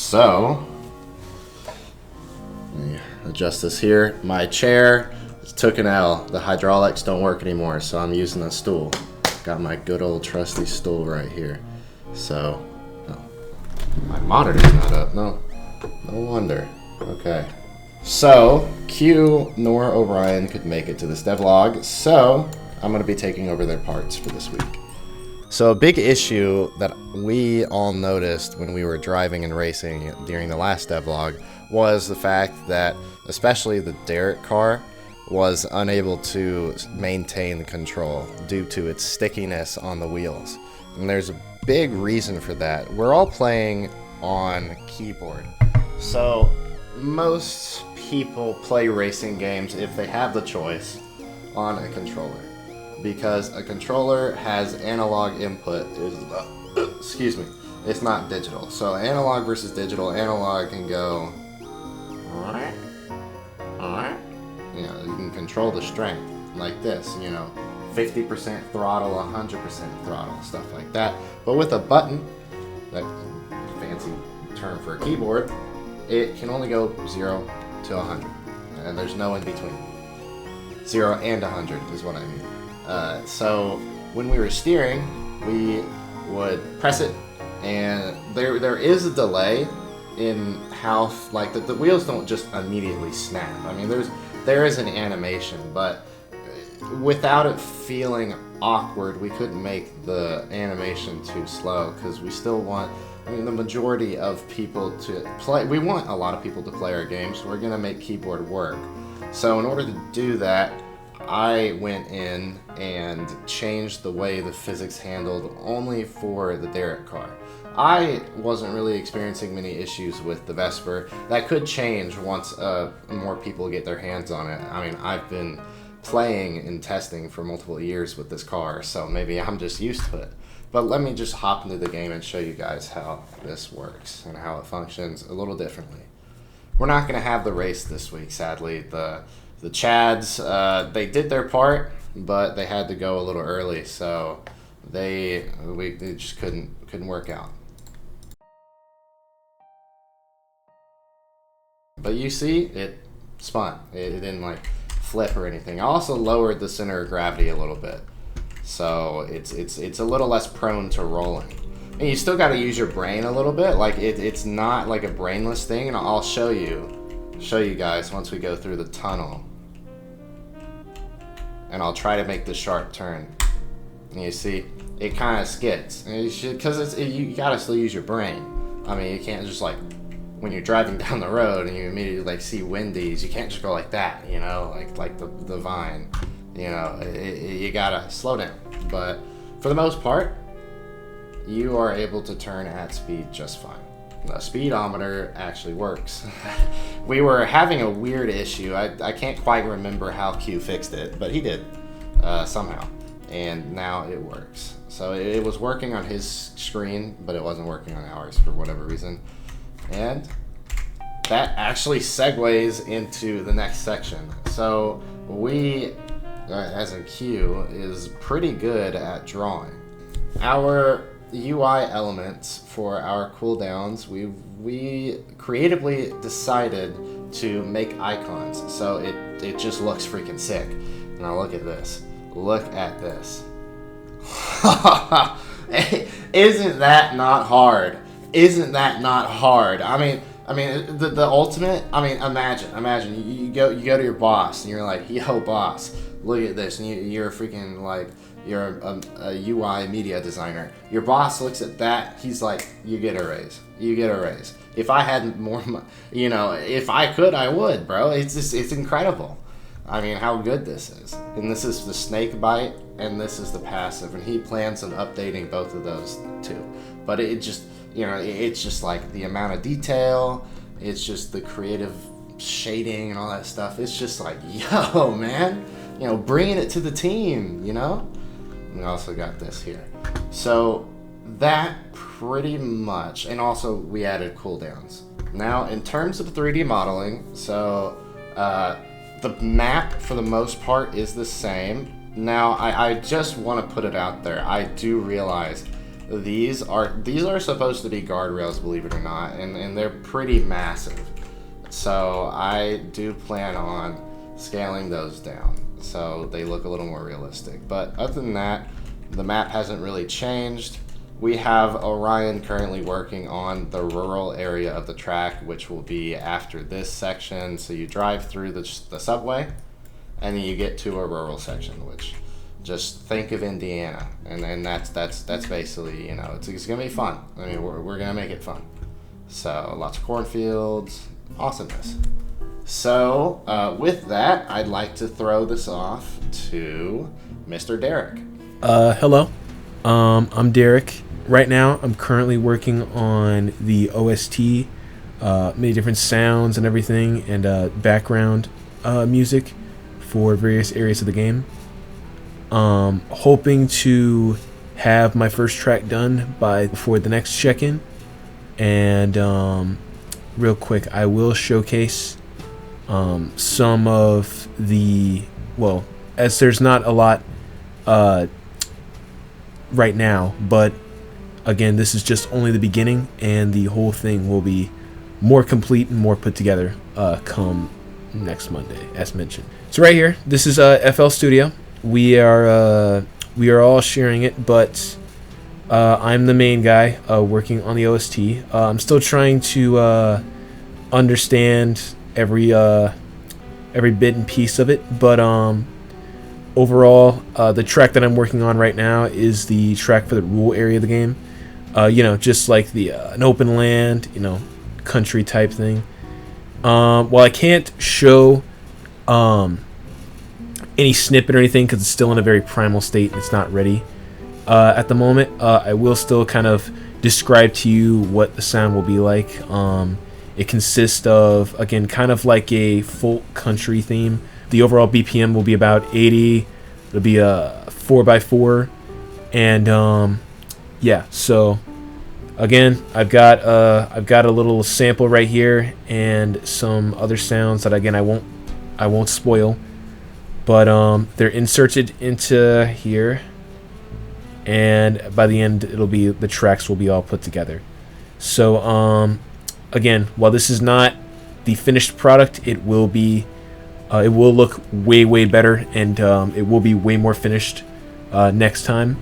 So, let me adjust this here. My chair took an L. The hydraulics don't work anymore, so I'm using a stool. Got my good old trusty stool right here. So, oh, my monitor's not up. No wonder. Okay. So, Q nor Orion could make it to this devlog, so I'm going to be taking over their parts for this week. So a big issue that we all noticed when we were driving and racing during the last devlog was the fact that especially the Derek car was unable to maintain control due to its stickiness on the wheels. And there's a big reason for that. We're all playing on keyboard. So most people play racing games, if they have the choice, on a controller. Because a controller has analog input. Excuse me. It's not digital. So analog versus digital, analog can go. You know, you can control the strength like this. 50% throttle, 100% throttle, stuff like that. But with a button, that fancy term for a keyboard, it can only go 0 to 100, and there's no in between. 0 and 100 is what I mean. So when we were steering, we would press it, and there is a delay in how the wheels don't just immediately snap. I mean, there is an animation, but without it feeling awkward, we couldn't make the animation too slow because we still want. I mean, the majority of people to play. We want a lot of people to play our games. So we're gonna make keyboard work. So in order to do that, I went in and changed the way the physics handled only for the Derek car. I wasn't really experiencing many issues with the Vesper. That could change once more people get their hands on it. I mean, I've been playing and testing for multiple years with this car, so maybe I'm just used to it. But let me just hop into the game and show you guys how this works and how it functions a little differently. We're not going to have the race this week, sadly. The Chads, they did their part, but they had to go a little early, so they just couldn't work out. But you see, it spun. It didn't flip or anything. I also lowered the center of gravity a little bit, so it's a little less prone to rolling. And you still got to use your brain a little bit. It's not like a brainless thing, and I'll show you guys once we go through the tunnel. And I'll try to make the sharp turn. And you see, it kind of skids. Because you gotta still use your brain. I mean, you can't just when you're driving down the road and you immediately see Wendy's, you can't just go like that, like the Vine. You gotta slow down. But for the most part, you are able to turn at speed just fine. The speedometer actually works. We were having a weird issue. I can't quite remember how Q fixed it, but he did somehow, and now it works. So it was working on his screen, but it wasn't working on ours for whatever reason. And that actually segues into the next section. So we, as in Q, is pretty good at drawing. Our UI elements for our cooldowns, we creatively decided to make icons, so it just looks freaking sick. Now look at this. Look at this. Isn't that not hard? Isn't that not hard? I mean the ultimate. I mean, imagine you go to your boss and you're like, yo boss, look at this, and you're a freaking you're a UI media designer. Your boss looks at that, he's like, you get a raise. You get a raise. If I had more money, if I could, I would, bro. It's incredible. I mean, how good this is. And this is the snake bite, and this is the passive. And he plans on updating both of those two. But it just, it's just the amount of detail, it's just the creative shading and all that stuff. It's just yo, man, bringing it to the team, We also got this here. So that pretty much, and also we added cooldowns. Now, in terms of 3D modeling, so the map for the most part is the same. Now, I just want to put it out there. I do realize these are supposed to be guardrails, believe it or not, and they're pretty massive. So I do plan on scaling those down so they look a little more realistic. But other than that, the map hasn't really changed. We have Orion currently working on the rural area of the track, which will be after this section. So you drive through the subway, and then you get to a rural section, which just think of Indiana, and that's basically, you know, it's gonna be fun. I mean, we're gonna make it fun. So lots of cornfields, awesomeness. So with that, I'd like to throw this off to Mr. Derek. Hello. I'm Derek. Right now, I'm currently working on the OST, many different sounds and everything, and background music for various areas of the game. Hoping to have my first track done before the next check-in. And real quick, I will showcase some of the, well, as there's not a lot right now, but again, this is just only the beginning, and the whole thing will be more complete and more put together come next Monday, as mentioned. So right here, this is FL Studio. We are all sharing it, but I'm the main guy working on the OST. I'm still trying to understand every bit and piece of it, but overall, the track that I'm working on right now is the track for the rural area of the game. You know, just like the an open land, you know, country type thing. While I can't show any snippet or anything because it's still in a very primal state and it's not ready at the moment, I will still kind of describe to you what the sound will be like. It consists of, again, kind of like a folk country theme. The overall BPM will be about 80. It'll be a 4x4, and yeah. So again, I've got a little sample right here and some other sounds that, again, I won't spoil, but they're inserted into here, and by the end the tracks will be all put together. So again, while this is not the finished product, it will look way better, and it will be way more finished next time.